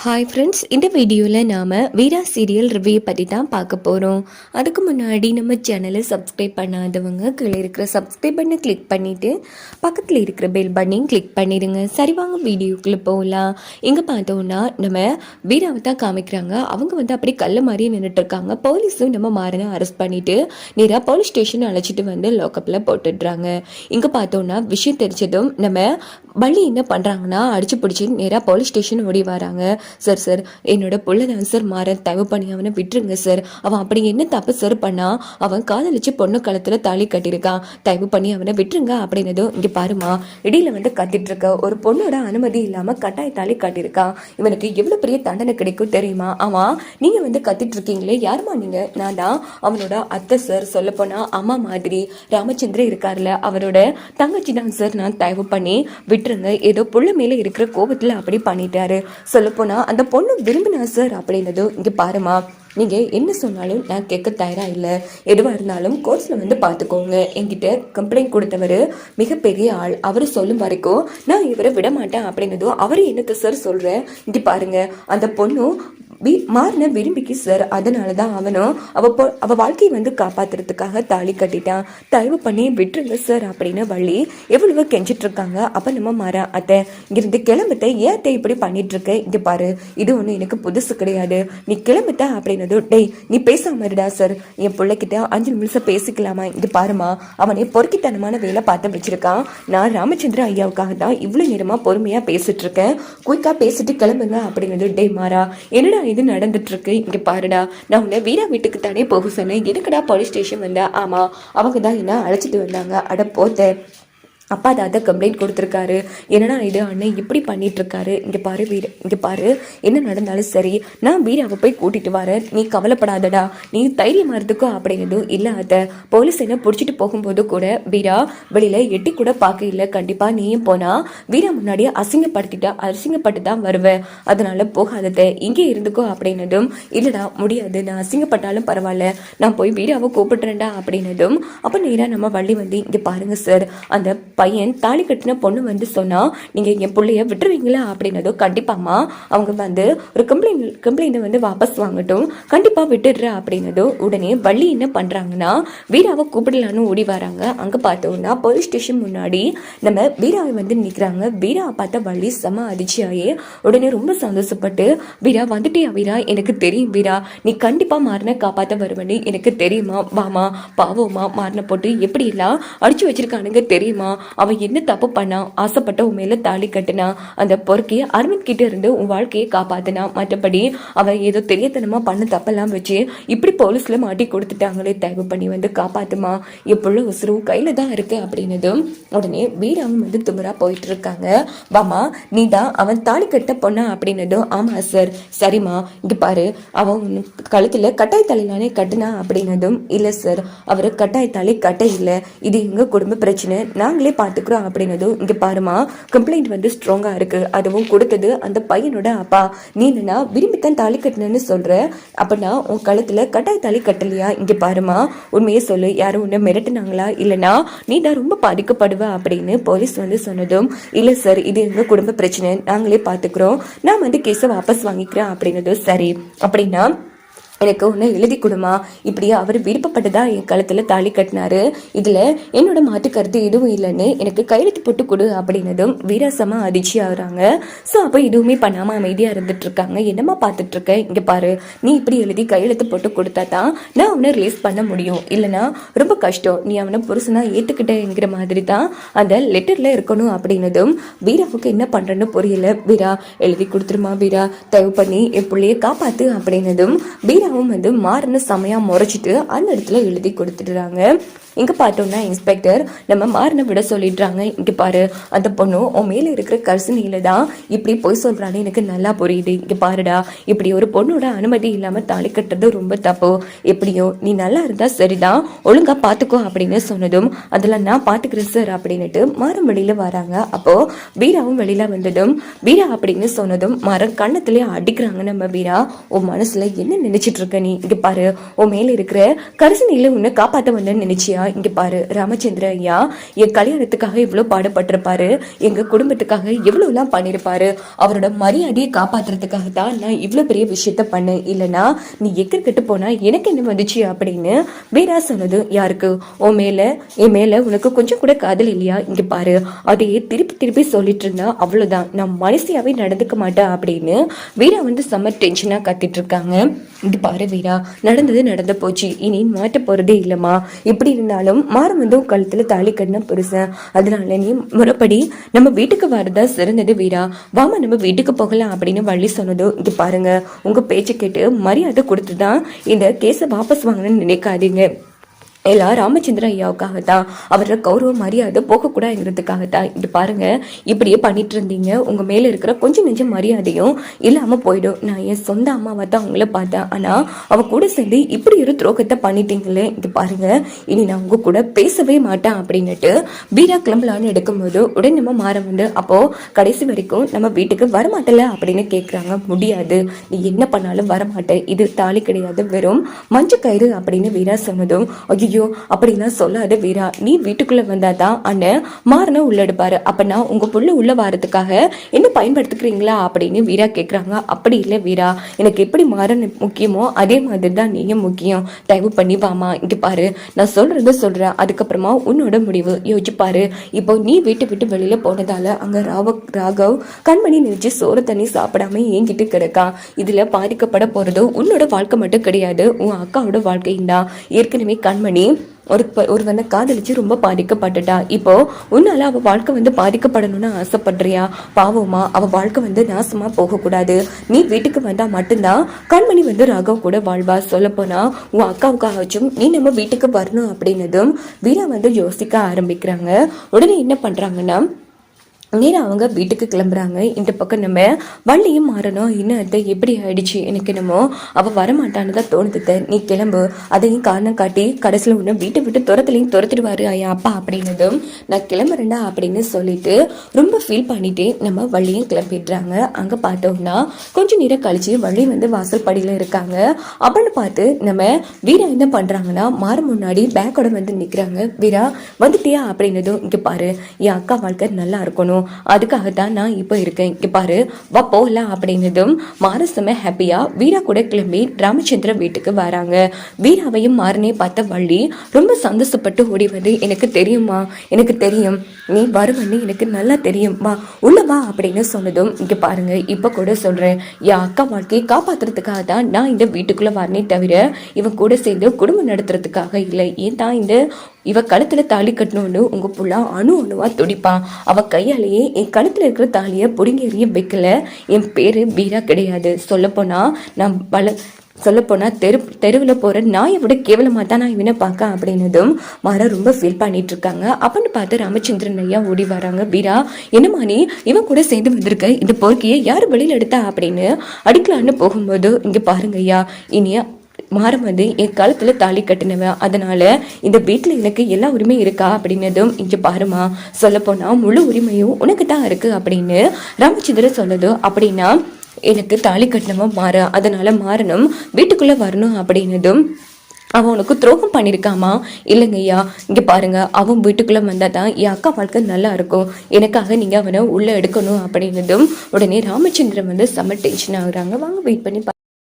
Hi friends, இந்த வீடியோவில் நாம் வீரா சீரியல் ரிவ்யூ பற்றி தான் பார்க்க போகிறோம். அதுக்கு முன்னாடி நம்ம சேனலை சப்ஸ்கிரைப் பண்ணாதவங்க கீழே இருக்கிற சப்ஸ்கிரைப் பண்ணை கிளிக் பண்ணிவிட்டு பக்கத்தில் இருக்கிற பெல் பட்டனையும் கிளிக் பண்ணிடுங்க. சரி, வாங்க வீடியோக்குள்ளே போகலாம். இங்கே பார்த்தோன்னா நம்ம வீராவை தான் காமிக்கிறாங்க. அவங்க அப்படி கல்ல மாதிரியே நின்றுட்டுருக்காங்க. போலீஸும் நம்ம மாறனை அரெஸ்ட் பண்ணிவிட்டு நேராக போலீஸ் ஸ்டேஷன் அழைச்சிட்டு லாக்கப்பில் போட்டுடுறாங்க. இங்கே பார்த்தோன்னா விஷயம் தெரிஞ்சதும் நம்ம வள்ளி என்ன பண்ணுறாங்கன்னா அடிச்சு பிடிச்சி நேராக போலீஸ் ஸ்டேஷன் ஓடி வராங்க. சார் சார் என்னோட புள்ள தான் சார் மாறன், தயவு பண்ணி அவனை விட்டுருங்க சார். அவன் அப்படி என்ன தப்பு சார் பண்ணா? அவன் காதலிச்சு பொண்ணு காலத்தில் தாலி கட்டியிருக்கான், தயவு பண்ணி அவனை விட்டுருங்க அப்படின்னதும் இங்கே பாருமா, இடையில கத்திட்டு இருக்க ஒரு பொண்ணோட அனுமதி இல்லாமல் கட்டாய தாலி கட்டியிருக்கான். இவனுக்கு எவ்வளோ பெரிய தண்டனை கிடைக்கும் தெரியுமா? அவன் நீங்கள் கத்திட்டு இருக்கீங்களே, யாருமா நீங்கள்? நான் தான் அவனோட அத்தை சார், சொல்லப்போனா அம்மா மாதிரி. ராமச்சந்திரன் இருக்கார்ல, அவரோட தங்கச்சி தான் சார். நான் தயவு பண்ணி விட்டுருங்க, ஏதோ புள்ள மேலே இருக்கிற கோபத்தில் அப்படி பண்ணிட்டாரு. சொல்லப்போனா அந்த பொண்ணு விரும்பினா சார் அப்படின்னதும் இங்கே பாருமா, நீங்கள் என்ன சொன்னாலும் நான் கேட்க தயாராக இல்லை. எதுவாக இருந்தாலும் கோர்ட்ஸில் பார்த்துக்கோங்க. என்கிட்ட கம்ப்ளைண்ட் கொடுத்தவர் மிகப்பெரிய ஆள், அவர் சொல்லும் வரைக்கும் நான் இவரை விட மாட்டேன் அப்படின்னதும் அவர் என்னத்தை சார் சொல்கிறேன்? இங்கே பாருங்கள், அந்த பொண்ணும் மாறின விரும்பிக்கு சார். அதனால தான் அவனும் அவ வாழ்க்கையை காப்பாத்துறதுக்காக தாலி கட்டிட்டான். தயவு பண்ணி விட்டுருங்க சார் அப்படின்னு வள்ளி எவ்வளவு கெஞ்சிட்டு இருக்காங்க. அப்போ நம்ம மாற அத்தை இங்கிருந்து கிளம்பத்தை ஏத்தை இப்படி பண்ணிட்டு இருக்க? இங்கே பாரு, இது ஒன்றும் எனக்கு புதுசு கிடையாது, நீ கிளம்பத்த அப்படின்னது. டேய், நீ பேசாம இருடா சார், என் பிள்ளைகிட்ட 5 நிமிஷம் பேசிக்கலாமா? இங்கே பாருமா, அவனே பொறுக்கித்தனமான வேலை பார்த்து வச்சிருக்கான். நான் ராமச்சந்திர ஐயாவுக்காக தான் இவ்வளோ நேரமாக பொறுமையாக பேசிட்டு இருக்கேன். குயிக்காக பேசிட்டு கிளம்புங்க அப்படின்னது. டே மாறா, என்னடா இது நடந்துட்டு இருக்கு? இங்க பாருடா, நான் உன்னை வீரா வீட்டுக்கு தானே போக சொன்னேன், எதுக்குடா போலீஸ் ஸ்டேஷன் வந்தா? ஆமா, அவங்க தான் என்ன அழைச்சிட்டு வந்தாங்க. அட போத்த, அப்பா தாத்தா கம்ப்ளைண்ட் கொடுத்துருக்காரு. என்னடா இது அண்ணன் இப்படி பண்ணிட்டு இருக்காரு? இங்கே பாரு வீரா, இங்கே பாரு, என்ன நடந்தாலும் சரி நான் வீராவை போய் கூட்டிட்டு வரேன், நீ கவலைப்படாதடா, நீ தைரியமா இருந்துக்கோ அப்படின்னதும். இல்லை அதை போலீஸ் என்ன பிடிச்சிட்டு போகும்போது கூட வீரா வெளியில எட்டி கூட பார்க்க இல்லை. கண்டிப்பா நீயும் போனா வீரா முன்னாடியே அசிங்கப்பட்டு தான் வருவேன், அதனால போகாதத, இங்கே இருந்துக்கோ அப்படின்னதும். இல்லடா முடியாது, நான் அசிங்கப்பட்டாலும் பரவாயில்ல, நான் போய் வீராவை கூப்பிட்டுறேன்டா அப்படின்னதும். அப்போ நேராக நம்ம வள்ளி இங்கே பாருங்க சார், அந்த பையன் தாலி கட்டின பொண்ணு சொன்னா நீங்க என் பிள்ளைய விட்டுருவீங்களா அப்படின்னதோ. கண்டிப்பாமா, அவங்க ஒரு கம்ப்ளைண்ட் வாபஸ் வாங்கட்டும், கண்டிப்பா விட்டுடுற அப்படின்னதோ. உடனே வள்ளி என்ன பண்றாங்கன்னா வீராவை கூப்பிடலான்னு ஓடி வராங்க. அங்க பார்த்தோம்னா போலீஸ் ஸ்டேஷன் முன்னாடி நம்ம வீராவை நிக்கிறாங்க. வீராவை பார்த்த வள்ளி செம அதிர்ச்சியாயே உடனே ரொம்ப சந்தோஷப்பட்டு, வீரா வந்துட்டியா வீரா? எனக்கு தெரியும் வீரா, நீ கண்டிப்பா மாறின காப்பாத்த வருவனு எனக்கு தெரியுமா, வாமா, பாவமா மாறின போட்டு எப்படி எல்லாம் அடிச்சு வச்சிருக்கானுங்க தெரியுமா? அவன் என்ன தப்பு பண்ணா? ஆசைப்பட்ட உன் மேல தாலி கட்டினா, அந்த பொறுக்கி அரவிந்த் கிட்ட இருந்து உன் வாழ்க்கையை காப்பாத்தினா. மற்றபடி அவன் ஏதோ தெரியத்தனமா பண்ண தப்பெல்லாம் வச்சு இப்படி போலீஸ்ல மாட்டி கொடுத்துட்டாங்களே, தயவு பண்ணி காப்பாத்துமா, எப்பொழுது உசுரும் கையில தான் இருக்கு அப்படின்னதும். உடனே வீராவும் துமரா போயிட்டு இருக்காங்க. வாமா, நீ தான் அவன் தாலி கட்ட பொண்ணா அப்படின்னதும். ஆமா சார். சரிம்மா, இங்க பாரு, அவன் கழுத்துல கட்டாய தலையிலானே கட்டுனா அப்படின்னதும். இல்ல சார், அவரு கட்டாய தாலி கட்ட இல்லை, இது எங்க குடும்ப பிரச்சனை, நாங்களே பார்த்துக்கிறோம் அப்படின்னதும். இங்கே பாருமா, கம்ப்ளைண்ட் ஸ்ட்ராங்காக இருக்கு, அதுவும் கொடுத்தது அந்த பையனோட அப்பா. நீ என்னன்னா விரும்பித்தான் தாலி கட்டினு சொல்ற, அப்படின்னா உன் கழுத்துல கட்டாய தாலி கட்டலையா? இங்கே பாருமா, உண்மையே சொல்லு, யாரும் உன்னை மிரட்டினாங்களா? இல்லைனா நீ தான் ரொம்ப பாதிக்கப்படுவ அப்படின்னு போலீஸ் சொன்னதும். இல்லை சார், இது எங்க குடும்ப பிரச்சனை, நாங்களே பார்த்துக்கிறோம், நான் கேஸை வாபஸ் வாங்கிக்கிறேன் அப்படின்னதும். சரி, அப்படின்னா எனக்கு ஒன்று எழுதி கொடுமா, இப்படியே அவர் விருப்பப்பட்டதா என் கழுத்தில் தாலி கட்டினாரு, இதில் என்னோட மாற்று கருத்து எதுவும் இல்லைன்னு எனக்கு கையெழுத்து போட்டு கொடு அப்படின்னதும் வீராசமாக அதிர்ச்சி ஆகுறாங்க. ஸோ அப்போ எதுவுமே பண்ணாமல் அமைதியாக இருந்துட்டு இருக்காங்க. என்னம்மா பார்த்துட்டு இருக்க? இங்கே பாரு, நீ இப்படி எழுதி கையெழுத்து போட்டு கொடுத்தா தான் நான் அவனை ரிலீஸ் பண்ண முடியும், இல்லைனா ரொம்ப கஷ்டம், நீ அவனை புருஷனா ஏற்றுக்கிட்டேங்கிற மாதிரி தான் அந்த லெட்டரில் இருக்கணும் அப்படின்னதும். வீராவுக்கு என்ன பண்ணுறேன்னு புரியல. வீரா எழுதி கொடுத்துருமா வீரா, தயவு பண்ணி என் பிள்ளைய காப்பாற்று அப்படின்னதும். வீரா மாறின சமயம் முறைச்சிட்டு அந்த இடத்துல எழுதி கொடுத்துடுறாங்க. இங்க பார்த்தோம்னா இன்ஸ்பெக்டர் நம்ம மாறின விட சொல்லிடுறாங்க. இங்க பாரு, அந்த பொண்ணு உன் மேல இருக்கிற கர்சனையில தான் இப்படி போய் சொல்றான்னு எனக்கு நல்லா புரியுது. இங்க பாருடா, இப்படி ஒரு பொண்ணோட அனுமதி இல்லாம தாலி கட்டுறது ரொம்ப தப்பு, எப்படியோ நீ நல்லா இருந்தா சரிதான், ஒழுங்கா பாத்துக்கோ அப்படின்னு சொன்னதும். அதெல்லாம் நான் பாத்துக்கிறேன் சார் அப்படின்னுட்டு மாறம் வெளியில வராங்க. அப்போ வீராவும் வெளியில வந்ததும் வீரா அப்படின்னு சொன்னதும் மரம் கண்ணத்திலே அடிக்கிறாங்க. நம்ம வீரா, உன் மனசுல என்ன நினைச்சிட்டு இருக்க நீ? இங்க பாரு, உன் மேல இருக்கிற கர்சனையில உன்னை காப்பாத்த வந்தேன்னு நினைச்சியா? இங்க பாரு ராமச்சந்திர ஐயா என் கல்யாணத்துக்காக இவ்வளவு பாடுபட்டிருப்பாரு, எங்க குடும்பத்துக்காக எவ்வளவு எல்லாம் பண்ணிருப்பாரு, அவரோட மரியாதையை காப்பாத்துறதுக்காக தான் நான் இவ்வளவு பெரிய விஷயத்த பண்ணேன், இல்லைன்னா நீ எக்கர் கெட்டு போனா எனக்கு என்ன வந்துச்சு அப்படின்னு வீரா சொன்னது. யாருக்கு? என் மேல உனக்கு கொஞ்சம் கூட காதல் இல்லையா? இங்க பாரு, அதையே திருப்பி திருப்பி சொல்லிட்டு இருந்தா அவ்வளவுதான், நான் மனசியாவே நடந்துக்க மாட்டேன் அப்படின்னு வீரா செம்ம டென்ஷனா கத்திட்டு இருக்காங்க. இது பாரு வீரா, நடந்தது நடந்து போச்சு, இனி மாட்ட போறதே இல்லம்மா. எப்படி இருந்தாலும் மாறம் கழுத்துல தாலி கட்டின புருஷன், அதனால நீ முறைப்படி நம்ம வீட்டுக்கு வரதா சிறந்தது வீரா, வாமா நம்ம வீட்டுக்கு போகலாம் அப்படின்னு வள்ளி சொன்னதும். இங்க பாருங்க, உங்க பேச்சு கேட்டு மரியாதை கொடுத்துதான் இந்த கேஸை வாபஸ் வாங்கணும்னு நினைக்காதீங்க. எல்லாம் ராமச்சந்திர ஐயாவுக்காகத்தான், அவரோட கௌரவ மரியாதை போகக்கூடாதுங்கிறதுக்காகத்தான். இது பாருங்க, இப்படியே பண்ணிட்டு இருந்தீங்க, உங்க மேல இருக்கிற கொஞ்சம் நெஞ்சம் மரியாதையும் இல்லாம போயிடும். நான் என் சொந்த அம்மாவை தான் உங்களை பார்த்தேன், ஆனா அவ கூட சேர்ந்து இப்படி ஒரு துரோகத்தை பண்ணிட்டீங்களே. இது பாருங்க, இனி நான் உங்க கூட பேசவே மாட்டேன் அப்படின்னுட்டு வீரா கிளம்பலான்னு எடுக்கும்போது உடனே நம்ம மாற அப்போ கடைசி வரைக்கும் நம்ம வீட்டுக்கு வரமாட்டல அப்படின்னு கேட்குறாங்க. முடியாது, நீ என்ன பண்ணாலும் வரமாட்டேன், இது தாலி கிடையாது, வெறும் மஞ்சள் கயிறு அப்படின்னு வீரா சொன்னதும். ஐயோ அப்படின்னா சொல்லாத வீரா, நீ வீட்டுக்குள்ள வந்தாதான் அண்ணன் மாறன உள்ள எடுப்பாரு, அப்பனா உங்க புள்ள உள்ள வாரத்துக்காக என்ன பயன்படுத்திக்கிறீங்களா அப்படின்னு வீரா கேக்குறாங்க. அப்படி இல்லை வீரா, எனக்கு எப்படி மாறன் முக்கியமோ அதே மாதிரி தான் நீயும் முக்கியம், தயவு பண்ணி வாமா. இங்க பாரு, நான் சொல்றேன், அதுக்கப்புறமா உன்னோட முடிவு யோசிச்சு பாரு. இப்போ நீ வீட்டு விட்டு வெளியில போனதால அங்க ராகவ் கண்மணி நினைச்சு சோறு தண்ணி சாப்பிடாம ஏங்கிட்டு கிடக்கான். இதுல பாதிக்கப்பட போறது உன்னோட வாழ்க்கை மட்டும் கிடையாது, உன் அக்காவோட வாழ்க்கையும் தான். ஏற்கனவே கண்மணி ஒருவனை காதலிச்சு ரொம்ப பாதிக்கப்பட்டுட்டா, இப்போ உன்னால அவ வாழ்க்கை பாதிக்கப்படணும்னு ஆசைப்படுறியா? பாவமா, அவ வாழ்க்கை நாசமா போக கூடாது. நீ வீட்டுக்கு வந்தா மட்டும்தான் கண்மணி ராகவ் கூட வாழ்வா. சொல்ல போனா உன் அக்காவுக்காச்சும் நீ நம்ம வீட்டுக்கு வரணும் அப்படின்னதும் வீரா யோசிக்க ஆரம்பிக்கிறாங்க. உடனே என்ன பண்றாங்கன்னா நேரம் அவங்க வீட்டுக்கு கிளம்புறாங்க. இந்த பக்கம் நம்ம வள்ளியும் மாறணும். இன்னும் அது எப்படி ஆயிடுச்சு, எனக்கு என்னமோ அவள் வரமாட்டான்னு தான் தோணுது, நீ கிளம்பு, அதையும் காரணம் காட்டி கடைசியில் ஒன்று வீட்டை விட்டு துரத்திடுவாரு ஐயா அப்பா அப்படின்னதும் நான் கிளம்புறேன்டா அப்படின்னு சொல்லிட்டு ரொம்ப ஃபீல் பண்ணிட்டு நம்ம வள்ளியும் கிளம்பிடுறாங்க. அங்கே பார்த்தோம்னா கொஞ்சம் நேரம் கழிச்சு வள்ளி வாசல் படியில் இருக்காங்க. அப்படின்னு பார்த்து நம்ம வீரா என்ன பண்ணுறாங்கன்னா மாற முன்னாடி பேக்கோட நிற்கிறாங்க. வீரா வந்துட்டியா அப்படின்னதும் இங்கே பாரு, என் அக்கா வாழ்க்கை நல்லா இருக்கணும், அதுக்காகத்தான் நான் இப்போ இருக்கேன், இங்க பாரு வா போகலாம் அப்படின்னதும் மாரசம ஹாப்பியா வீரா கூட கிளம்பி ராமச்சந்திர வீட்டுக்கு வராங்க. வீராவையும் மாறனே பார்த்த வள்ளி ரொம்ப சந்தோஷப்பட்டு ஓடி வந்து, எனக்கு தெரியுமா, எனக்கு தெரியும், நீ வருவன்னு எனக்கு நல்லா தெரியும், வா உள்ள வா அப்படின்னு சொன்னதும். இங்க பாருங்க, இப்ப கூட சொல்றேன், என் அக்கா வாழ்க்கையை காப்பாத்துறதுக்காக தான் நான் இந்த வீட்டுக்குள்ள வரனே தவிர இவன் கூட சேர்ந்து குடும்பம் நடத்துறதுக்காக இல்லை. ஏன் தான் இவ கழுத்துல தாலி கட்டணும்னு உங்க புள்ள அணுவா துடிப்பான். அவ கையாலேயே என் கழுத்துல இருக்கிற தாலிய புடுங்கி எறிய வைக்கல. என் பேரு வீரா கிடையாது. சொல்லப்போனா தெருவில் போற நாயை விட கேவலமா தான் நான் இவனை பார்க்க அப்படின்னதும் மாற ரொம்ப ஃபீல் பண்ணிட்டு இருக்காங்க. அப்படின்னு பார்த்து ராமச்சந்திரன் ஐயா ஓடி வராங்க. வீரா என்னமா நீ இவன் கூட சேர்ந்து வந்திருக்க, இந்த பொறுக்கையை யாரு வெளியில எடுத்தா அப்படின்னு அடிக்கலான்னு போகும்போது இங்க பாருங்க ஐயா, இனியா மாறம் என் காலத்துல தாலி கட்டினவன், அதனால இந்த வீட்டுல எனக்கு எல்லா உரிமையும் இருக்கா அப்படின்னதும் இங்க பாருமா, சொல்ல போனா முழு உரிமையும் உனக்கு தான் இருக்கு அப்படின்னு ராமச்சந்திரன் சொன்னது. அப்படின்னா எனக்கு தாலி கட்டினவன் மாற, அதனால மாறணும் வீட்டுக்குள்ள வரணும் அப்படின்னதும் அவன் உனக்கு துரோகம் பண்ணியிருக்காமா? இல்லைங்கய்யா, இங்க பாருங்க, அவன் வீட்டுக்குள்ள வந்தாதான் என் அக்கா வாழ்க்கை நல்லா இருக்கும், எனக்காக நீங்க அவனை உள்ள எடுக்கணும் அப்படின்னதும் உடனே ராமச்சந்திரன் செம்ம டென்ஷன் ஆகுறாங்க. வாங்க வெயிட் பண்ணி